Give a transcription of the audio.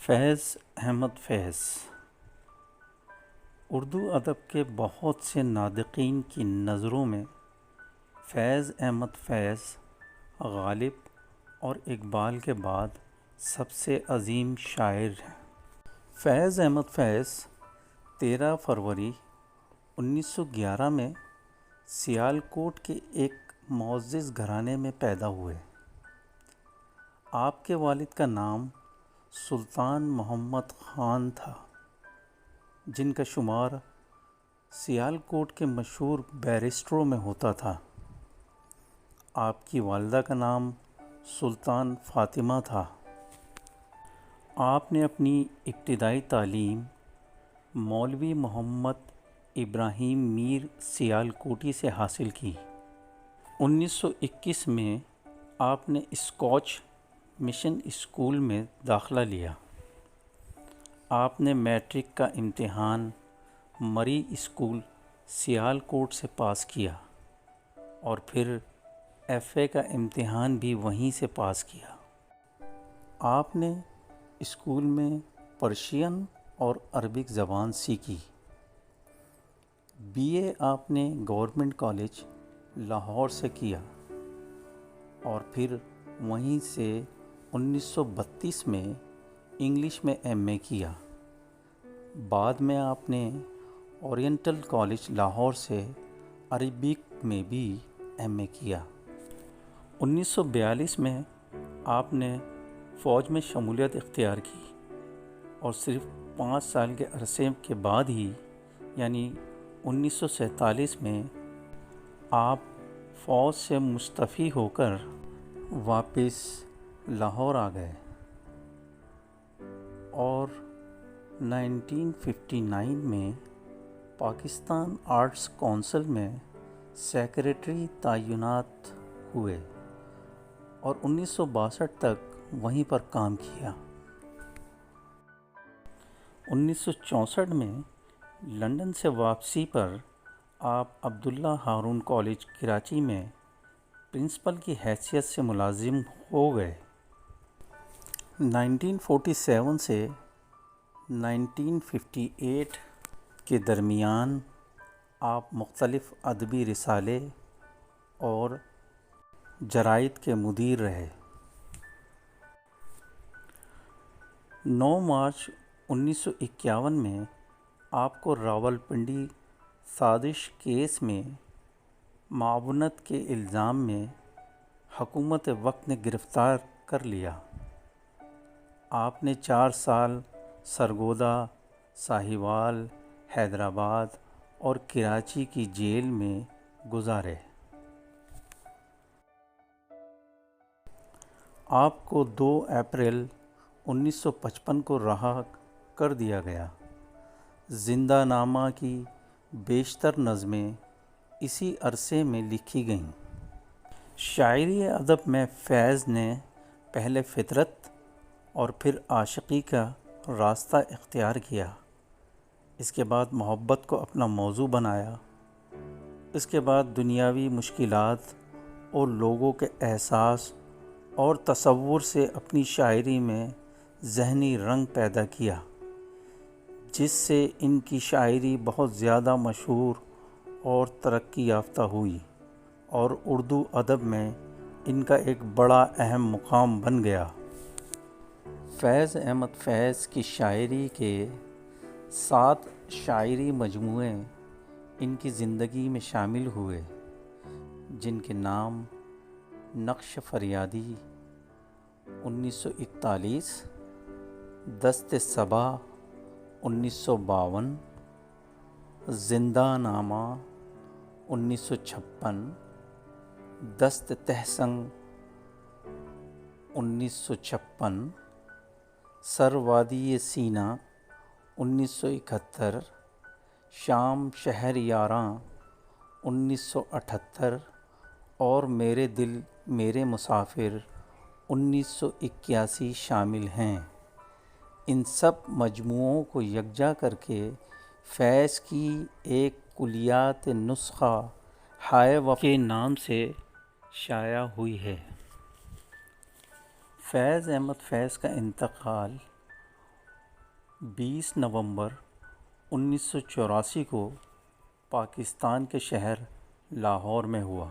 فیض احمد فیض اردو ادب کے بہت سے ناطقین کی نظروں میں فیض احمد فیض غالب اور اقبال کے بعد سب سے عظیم شاعر ہیں۔ فیض احمد فیض 13 فروری 1911 میں سیالکوٹ کے ایک معزز گھرانے میں پیدا ہوئے۔ آپ کے والد کا نام سلطان محمد خان تھا، جن کا شمار سیالکوٹ کے مشہور بیرسٹروں میں ہوتا تھا۔ آپ کی والدہ کا نام سلطان فاطمہ تھا۔ آپ نے اپنی ابتدائی تعلیم مولوی محمد ابراہیم میر سیالکوٹی سے حاصل کی۔ 1921 میں آپ نے اسکاچ مشن اسکول میں داخلہ لیا۔ آپ نے میٹرک کا امتحان مری اسکول سیالکوٹ سے پاس کیا اور پھر ایف اے کا امتحان بھی وہیں سے پاس کیا۔ آپ نے اسکول میں پرشین اور عربک زبان سیکھی۔ بی اے آپ نے گورنمنٹ کالج لاہور سے کیا اور پھر وہیں سے 1932 میں انگلش میں ایم اے کیا۔ بعد میں آپ نے اورینٹل کالج لاہور سے عربک میں بھی ایم اے کیا۔ 1942 میں آپ نے فوج میں شمولیت اختیار کی اور صرف 5 سال کے عرصے کے بعد ہی یعنی 1947 میں آپ فوج سے مستعفی ہو کر واپس لاہور آ گئے اور 1959 میں پاکستان آرٹس کونسل میں سیکریٹری تعینات ہوئے اور 1962 تک وہیں پر کام کیا۔ 1964 میں لندن سے واپسی پر آپ عبداللہ ہارون کالج کراچی میں پرنسپل کی حیثیت سے ملازم ہو گئے۔ 1947 سے 1958 کے درمیان آپ مختلف ادبی رسالے اور جرائد کے مدیر رہے۔ 9 مارچ 1951 میں آپ کو راولپنڈی سازش کیس میں معاونت کے الزام میں حکومت وقت نے گرفتار کر لیا۔ آپ نے 4 سال سرگودا، ساہیوال، حیدرآباد اور کراچی کی جیل میں گزارے۔ آپ کو 2 اپریل 1955 کو رہا کر دیا گیا۔ زندہ نامہ کی بیشتر نظمیں اسی عرصے میں لکھی گئیں۔ شاعری ادب میں فیض نے پہلے فطرت اور پھر عاشقی کا راستہ اختیار کیا۔ اس کے بعد محبت کو اپنا موضوع بنایا۔ اس کے بعد دنیاوی مشکلات اور لوگوں کے احساس اور تصور سے اپنی شاعری میں ذہنی رنگ پیدا کیا، جس سے ان کی شاعری بہت زیادہ مشہور اور ترقی یافتہ ہوئی اور اردو ادب میں ان کا ایک بڑا اہم مقام بن گیا۔ فیض احمد فیض کی شاعری کے 7 شاعری مجموعے ان کی زندگی میں شامل ہوئے، جن کے نام نقش فریادی 1941، دست صبا 1952، زندہ نامہ 1956، دست تہسنگ 1956، سر وادی سینا 1971، شام شہر یاراں 1978 اور میرے دل میرے مسافر 1981 شامل ہیں۔ ان سب مجموعوں کو یکجا کر کے فیض کی ایک کلیات نسخہ ہائے وفا کے نام سے شائع ہوئی ہے۔ فیض احمد فیض کا انتقال 20 نومبر 1984 کو پاکستان کے شہر لاہور میں ہوا۔